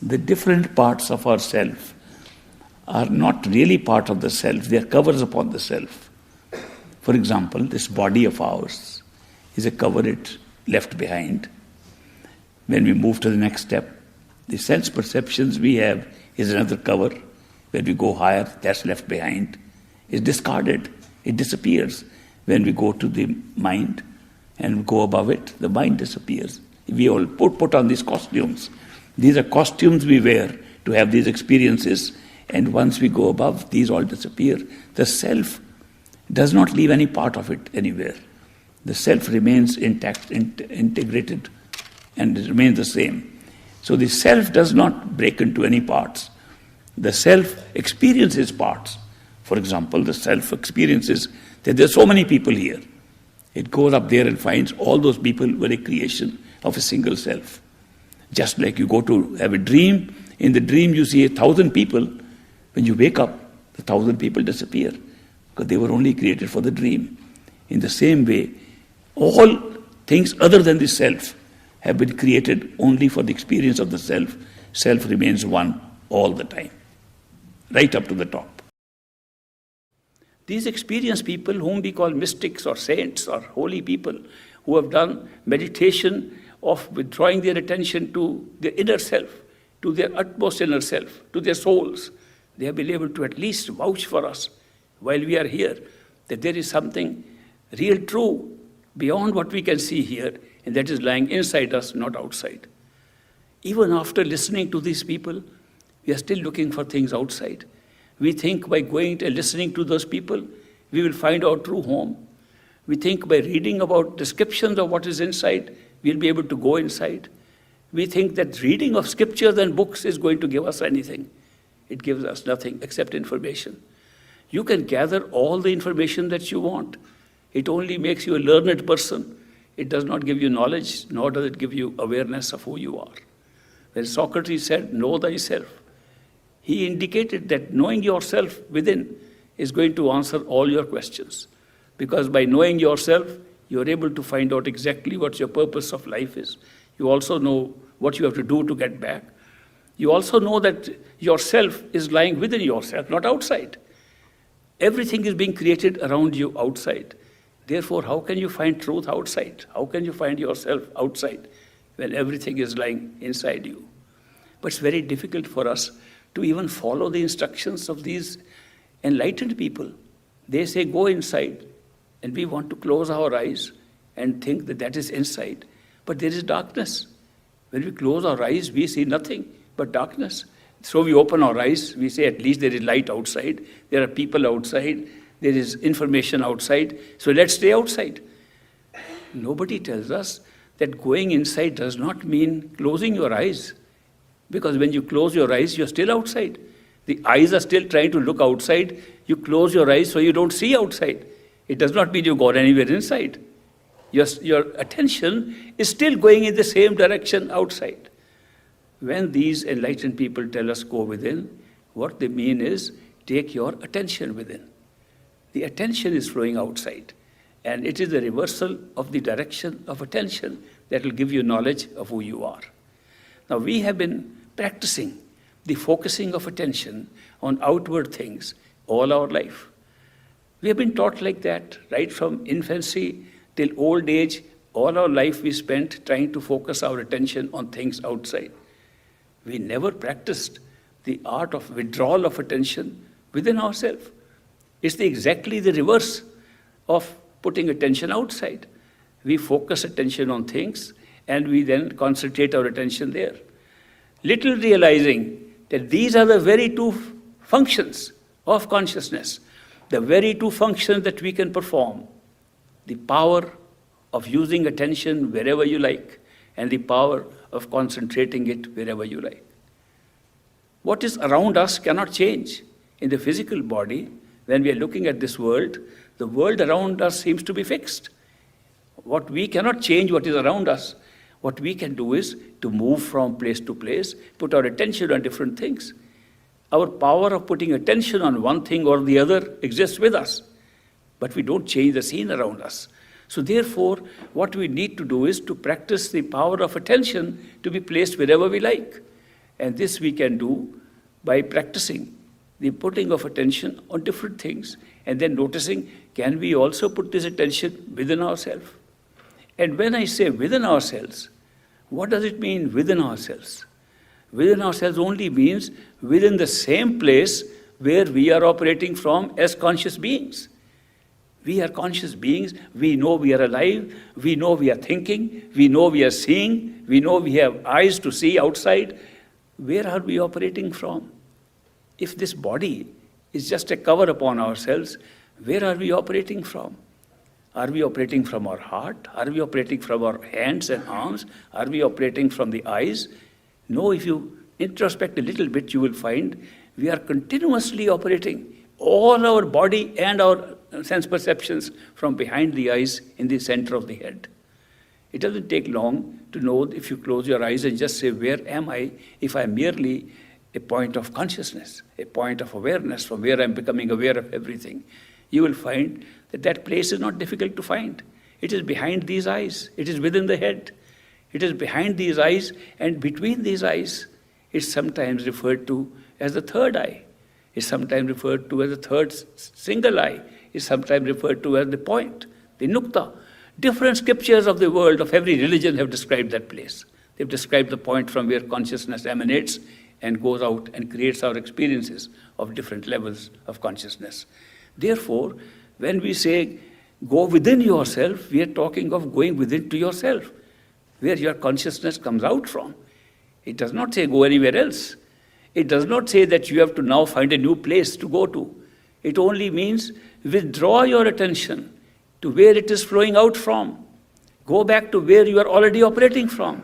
the different parts of our self are not really part of the self, they are covers upon the self. For example, this body of ours is a cover it left behind. When we move to the next step, the sense perceptions we have is another cover. When we go higher, that's left behind. It's discarded. It disappears. When we go to the mind and go above it, the mind disappears. We all put on these costumes. These are costumes we wear to have these experiences. And once we go above, these all disappear. The self does not leave any part of it anywhere. The self remains intact, integrated, and it remains the same. So the self does not break into any parts. The self experiences parts. For example, the self experiences that there are so many people here. It goes up there and finds all those people were a creation of a single self. Just like you go to have a dream, in the dream you see 1,000 people. When you wake up, the 1,000 people disappear because they were only created for the dream. In the same way, all things other than the self have been created only for the experience of the self. Self remains one all the time, right up to the top. These experienced people whom we call mystics or saints or holy people who have done meditation of withdrawing their attention to their inner self, to their utmost inner self, to their souls, they have been able to at least vouch for us while we are here that there is something real true beyond what we can see here, and that is lying inside us, not outside. Even after listening to these people, we are still looking for things outside. We think by going and listening to those people, we will find our true home. We think by reading about descriptions of what is inside, we'll be able to go inside. We think that reading of scriptures and books is going to give us anything. It gives us nothing except information. You can gather all the information that you want. It only makes you a learned person. It does not give you knowledge, nor does it give you awareness of who you are. When Socrates said, know thyself, he indicated that knowing yourself within is going to answer all your questions. Because by knowing yourself, you're able to find out exactly what your purpose of life is. You also know what you have to do to get back. You also know that yourself is lying within yourself, not outside. Everything is being created around you outside. Therefore, how can you find truth outside? How can you find yourself outside when everything is lying inside you? But it's very difficult for us to even follow the instructions of these enlightened people. They say, go inside, and we want to close our eyes and think that that is inside. But there is darkness. When we close our eyes, we see nothing but darkness. So we open our eyes, we say at least there is light outside, there are people outside, there is information outside, so let's stay outside. Nobody tells us that going inside does not mean closing your eyes, because when you close your eyes, you're still outside. The eyes are still trying to look outside, you close your eyes so you don't see outside. It does not mean you got anywhere inside. Your attention is still going in the same direction outside. When these enlightened people tell us go within, what they mean is take your attention within. The attention is flowing outside, and it is the reversal of the direction of attention that will give you knowledge of who you are. Now we have been practicing the focusing of attention on outward things all our life. We have been taught like that right from infancy till old age. All our life we spent trying to focus our attention on things outside. We never practiced the art of withdrawal of attention within ourselves. It's exactly the reverse of putting attention outside. We focus attention on things and we then concentrate our attention there. Little realizing that these are the very two functions of consciousness, the very two functions that we can perform. The power of using attention wherever you like, and the power of concentrating it wherever you like. What is around us cannot change. In the physical body, when we are looking at this world, the world around us seems to be fixed. What we cannot change what is around us. What we can do is to move from place to place, put our attention on different things. Our power of putting attention on one thing or the other exists with us, but we don't change the scene around us. So therefore, what we need to do is to practice the power of attention to be placed wherever we like. And this we can do by practicing the putting of attention on different things and then noticing, can we also put this attention within ourselves? And when I say within ourselves, what does it mean within ourselves? Within ourselves only means within the same place where we are operating from as conscious beings. We are conscious beings, we know we are alive, we know we are thinking, we know we are seeing, we know we have eyes to see outside. Where are we operating from? If this body is just a cover upon ourselves, where are we operating from? Are we operating from our heart? Are we operating from our hands and arms? Are we operating from the eyes? No, if you introspect a little bit, you will find we are continuously operating all our body and our sense perceptions from behind the eyes in the center of the head. It doesn't take long to know if you close your eyes and just say, where am I? If I'm merely a point of consciousness, a point of awareness from where I'm becoming aware of everything, you will find that that place is not difficult to find. It is behind these eyes. It is within the head. It is behind these eyes and between these eyes. It's sometimes referred to as the third eye. It's sometimes referred to as the third single eye. It's sometimes referred to as the point, the nukta. Different scriptures of the world, of every religion, have described that place. They've described the point from where consciousness emanates and goes out and creates our experiences of different levels of consciousness. Therefore, when we say, go within yourself, we are talking of going within to yourself, where your consciousness comes out from. It does not say go anywhere else. It does not say that you have to now find a new place to go to. It only means withdraw your attention to where it is flowing out from. Go back to where you are already operating from.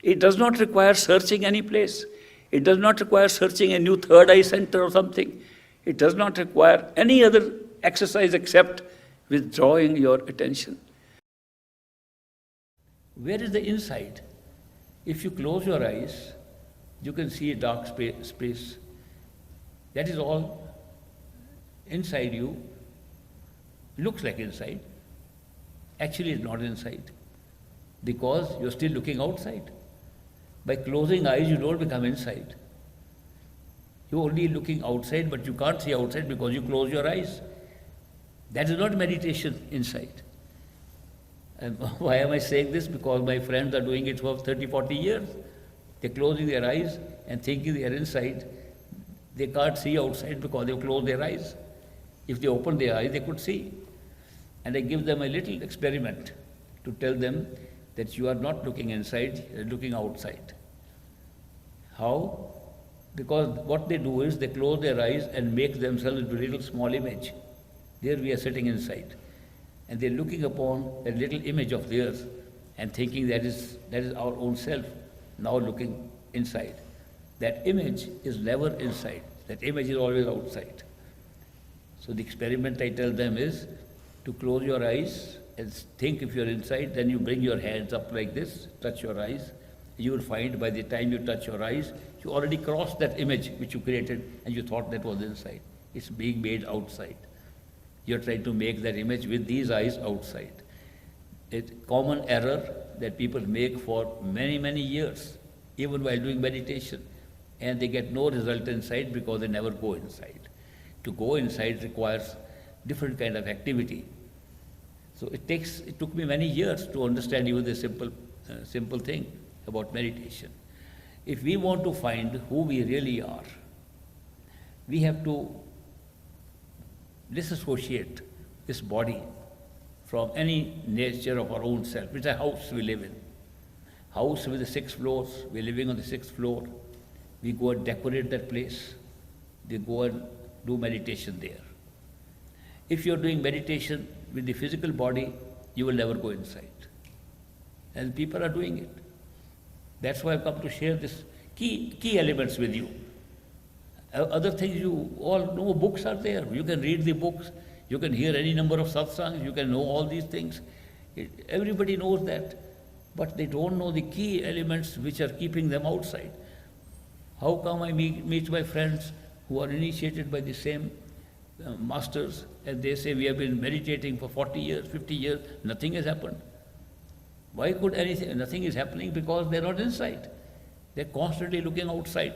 It does not require searching any place. It does not require searching a new third eye center or something. It does not require any other exercise except withdrawing your attention. Where is the inside? If you close your eyes, you can see a dark space. That is all inside you. Looks like inside. Actually, it's not inside, because you're still looking outside. By closing eyes, you don't become inside. You're only looking outside, but you can't see outside because you close your eyes. That is not meditation inside. And why am I saying this? Because my friends are doing it for 30, 40 years. They're closing their eyes and thinking they are inside. They can't see outside because they've closed their eyes. If they open their eyes, they could see. And I give them a little experiment to tell them that you are not looking inside, you're looking outside. How? Because what they do is they close their eyes and make themselves into a little small image. There we are sitting inside. And they're looking upon a little image of theirs and thinking that is our own self, now looking inside. That image is never inside. That image is always outside. So the experiment I tell them is to close your eyes and think if you're inside, then you bring your hands up like this, touch your eyes. You will find by the time you touch your eyes, you already crossed that image which you created and you thought that was inside. It's being made outside. You're trying to make that image with these eyes outside. It's a common error that people make for many, many years, even while doing meditation. And they get no result inside because they never go inside. To go inside requires different kind of activity. So it took me many years to understand even the simple thing about meditation. If we want to find who we really are, we have to disassociate this body from any nature of our own self. It's a house we live in. House with the 6 floors, we're living on the 6th floor. We go and decorate that place. We go and do meditation there. If you're doing meditation with the physical body, you will never go inside. And people are doing it. That's why I've come to share this key elements with you. Other things you all know, books are there. You can read the books. You can hear any number of satsangs. You can know all these things. Everybody knows that. But they don't know the key elements which are keeping them outside. How come I meet my friends who are initiated by the same masters, and they say we have been meditating for 40 years, 50 years, nothing has happened. Why could anything? Nothing is happening because they're not inside. They're constantly looking outside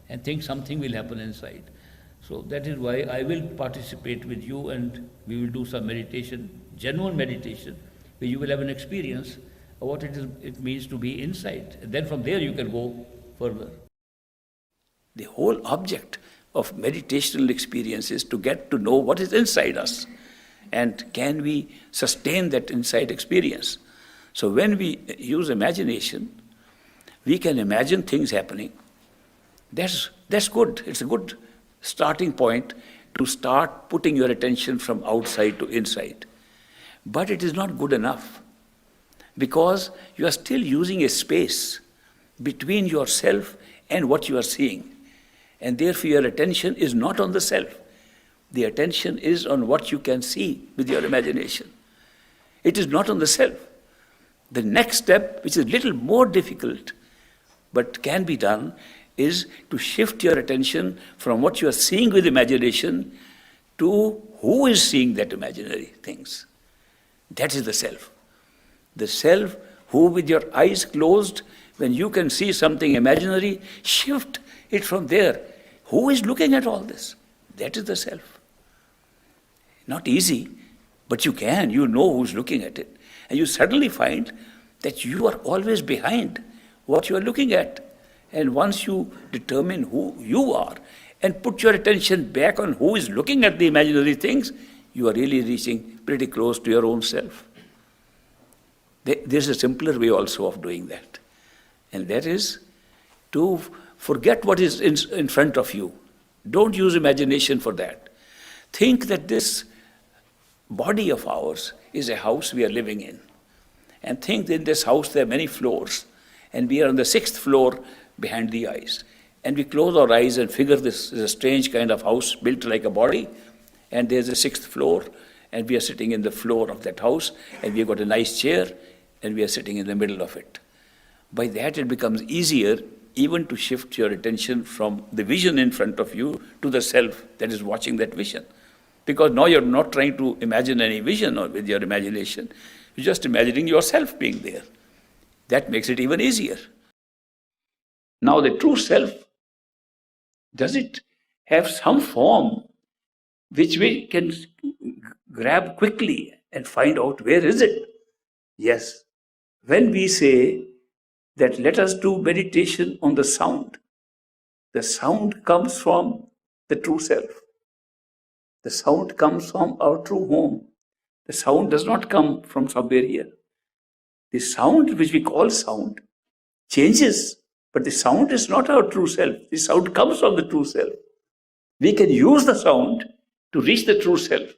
and think something will happen inside. So that is why I will participate with you, and we will do some meditation, genuine meditation, where you will have an experience of what it means to be inside. And then from there you can go further. The whole object of meditational experience is to get to know what is inside us, and can we sustain that inside experience. So when we use imagination, we can imagine things happening. That's good. It's a good starting point to start putting your attention from outside to inside. But it is not good enough, because you are still using a space between yourself and what you are seeing. And therefore your attention is not on the self. The attention is on what you can see with your imagination. It is not on the self. The next step, which is a little more difficult, but can be done, is to shift your attention from what you are seeing with imagination to who is seeing that imaginary things. That is the self. The self who, with your eyes closed, when you can see something imaginary, shift it from there. Who is looking at all this? That is the self. Not easy, but you can. You know who's looking at it. And you suddenly find that you are always behind what you are looking at. And once you determine who you are and put your attention back on who is looking at the imaginary things, you are really reaching pretty close to your own self. There's a simpler way also of doing that. And that is to forget what is in front of you. Don't use imagination for that. Think that this body of ours is a house we are living in. And think that in this house there are many floors. And we are on the 6th floor behind the eyes. And we close our eyes and figure this is a strange kind of house built like a body. And there's a 6th floor. And we are sitting in the floor of that house. And we've got a nice chair. And we are sitting in the middle of it. By that it becomes easier even to shift your attention from the vision in front of you to the self that is watching that vision. Because now you're not trying to imagine any vision or with your imagination. You're just imagining yourself being there. That makes it even easier. Now the true self, does it have some form which we can grab quickly and find out where is it? Yes. When we say that let us do meditation on the sound comes from the true self. The sound comes from our true home. The sound does not come from somewhere here. The sound which we call sound changes, but the sound is not our true self. The sound comes from the true self. We can use the sound to reach the true self.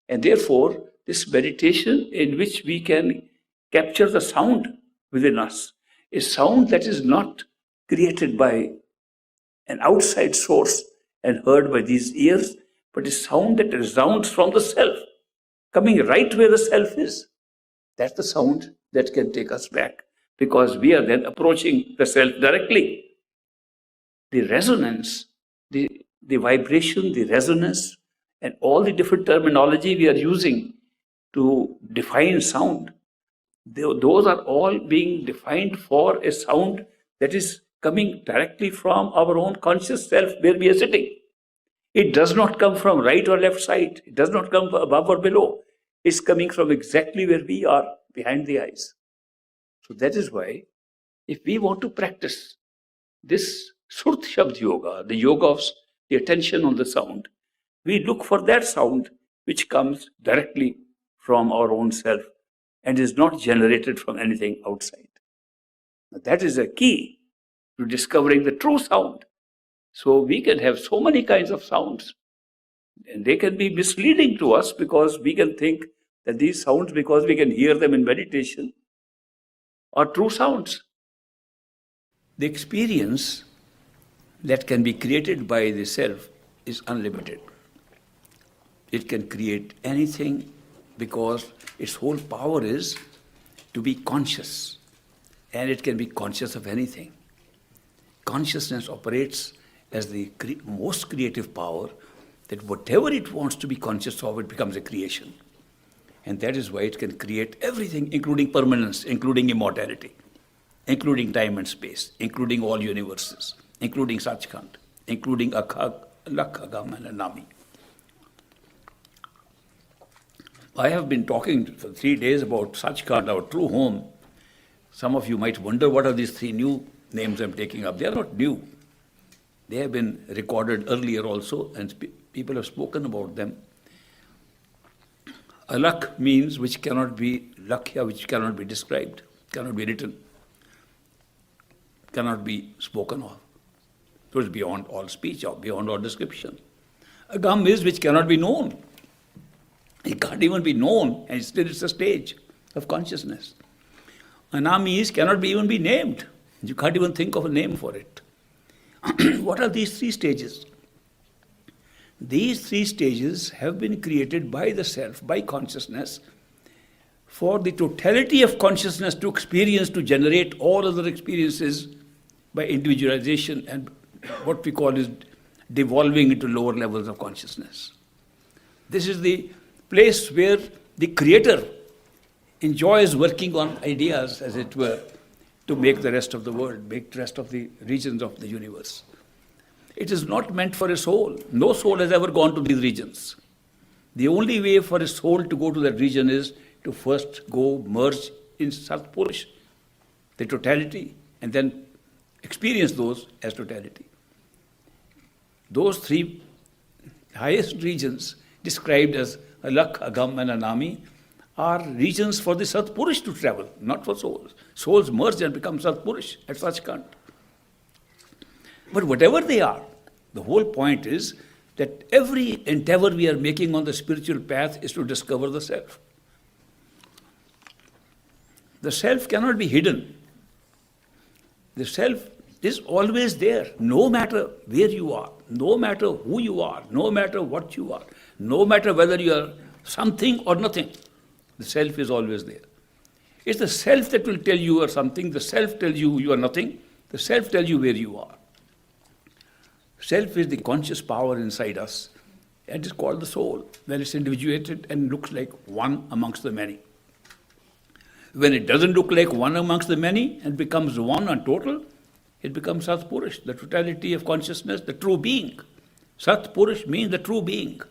And therefore, this meditation in which we can capture the sound within us, a sound that is not created by an outside source and heard by these ears, but a sound that resounds from the self, coming right where the self is. That's the sound that can take us back, because we are then approaching the self directly. The resonance, the vibration, the resonance, and all the different terminology we are using to define sound, those are all being defined for a sound that is coming directly from our own conscious self where we are sitting. It does not come from right or left side. It does not come from above or below. It's coming from exactly where we are, behind the eyes. So that is why, if we want to practice this Surt Shabd Yoga, the yoga of the attention on the sound, we look for that sound which comes directly from our own self and is not generated from anything outside. Now that is a key to discovering the true sound. So we can have so many kinds of sounds, and they can be misleading to us because we can think that these sounds, because we can hear them in meditation, are true sounds. The experience that can be created by the self is unlimited. It can create anything because its whole power is to be conscious, and it can be conscious of anything. Consciousness operates as the most creative power, that whatever it wants to be conscious of, it becomes a creation. And that is why it can create everything, including permanence, including immortality. including time and space, including all universes, including Sachkhand, including Alakh, Agam and Anami. I have been talking for 3 days about Sachkhand, our true home. Some of you might wonder what are these 3 new names I'm taking up. They are not new. They have been recorded earlier also, and people have spoken about them. Alakh means which cannot be, Lakhya, which cannot be described, cannot be written, cannot be spoken of. So it's beyond all speech or beyond all description. Agam is which cannot be known. It can't even be known, and still it's a stage of consciousness. Anami is cannot even be named. You can't even think of a name for it. What are these 3 stages? These 3 stages have been created by the self, by consciousness, for the totality of consciousness to experience, to generate all other experiences by individualization and what we call is devolving into lower levels of consciousness. This is the place where the creator enjoys working on ideas, as it were, to make the rest of the world, make the rest of the regions of the universe. It is not meant for a soul. No soul has ever gone to these regions. The only way for a soul to go to that region is to first go merge in Sat Purush, the totality, and then experience those as totality. Those 3 highest regions described as Alakh, Agam and Anami are regions for the Sat Purush to travel, not for souls. Souls merge and become Sat Purush at Sachkhand. But whatever they are, the whole point is that every endeavor we are making on the spiritual path is to discover the self. The self cannot be hidden. The self is always there, no matter where you are, no matter who you are, no matter what you are, no matter whether you are something or nothing. The self is always there. It's the self that will tell you are something, the self tells you you are nothing, the self tells you where you are. Self is the conscious power inside us, and it's called the soul, when it's individuated and looks like one amongst the many. When it doesn't look like one amongst the many and becomes one and total, it becomes Sat Purush, the totality of consciousness, the true being. Sat Purush means the true being.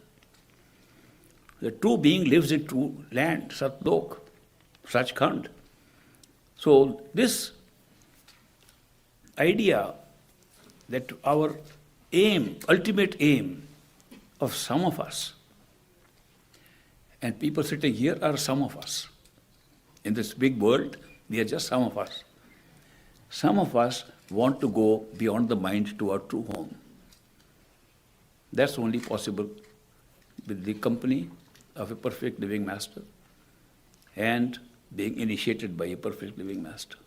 The true being lives in true land, Satlok, Sachkhand. So this idea that our aim, ultimate aim of some of us, and people sitting here are some of us. In this big world, we are just some of us. Some of us want to go beyond the mind to our true home. That's only possible with the company of a perfect living master and being initiated by a perfect living master.